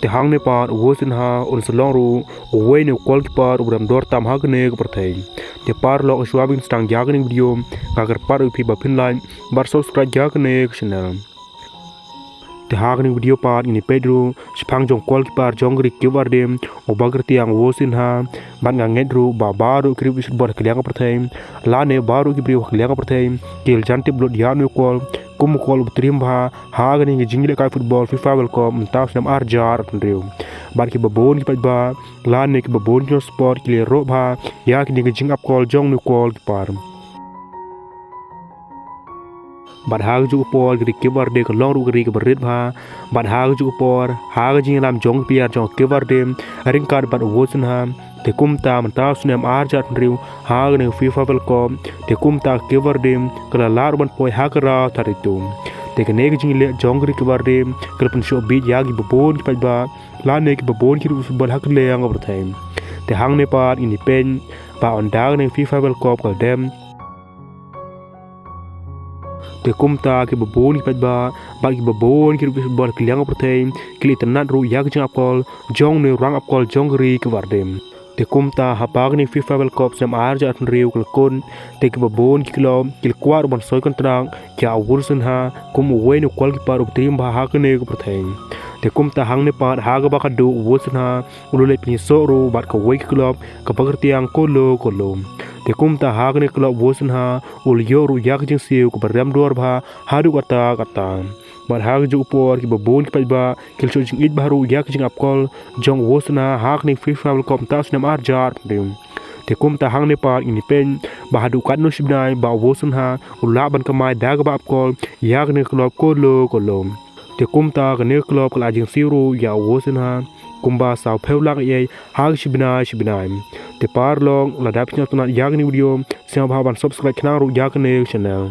te hang ne par vozinha un salong ru we ne kol par ubram dor tam ha ne ko perthai te par lo swabin stang jag ne video agar par upi ba pin line bar subscribe jag ne channel te hang ne video par ini pedro spang jong kol par jong ri kiwar dem o bagar tiang vozinha ban nga ngedru ba baru krib is bor kliang perthai la ne baru ki brio kliang perthai kel jante blod ya ne kol kum kol trim ba hagani ngi jingle kai football fifa world cup mtas nam arjar riu ban ki babon ki ba la ne ki babon jo sport ki le ro ba ya ki ngi jing up kol jong ne kol ki par bad hag ju por ki kibar de ko long ru ki barit ba bad hag ju por hag jing lam jong piar jong kibar de ring card bad vozinha te kum ta mtas nam arjar riu hag ne fifa world cup te kum ta kibar de kala lar ban poi hakra taritum te ke nege jing le jong ri kibar de kalpan sho bi yagi babon ki ba la ne ki babon ki football hak le ang berthai te hang ne par ini pen ba on dag ne fifa world cup kal dem te kumta ke babon ki ba ki babon ki football kliang perthai kli tanat ru yak jing apol jong ne rang apol jong ri ki wardem te kumta hapag ni fifa world cup sam arja atn riu kal kon te ke babon ki kilo kil kwar ban soy kontrang kya wursun ha kum we ne kwal ki par uptrim ba ha ne ko perthai te kumta hang ne par ha ga ba khadu wursun ha ulule pni so ru bat ka we ki kilo ka bagar tiang colo te kumta hag ne klo vosin ha ul yoru yak jing siu ko baram dor ba haduh kata bar hag ju upor ki babon ki ba kil cho jing id baru yak jing apkol jong vosin ha hag ne fifa world cup tas nam arjar dim te kumta hang ne par ini pen ba haduh kat no shibnai ba vosin ha ula ban kamai dag ba apkol yak ne klo colo te kumta ka ne klo kala jing siu ya vosin ha kumba saw pheulang ye hag shibnai te par long ladap nya tuna yag ni video siang bhaban subscribe khna ru yak ne channel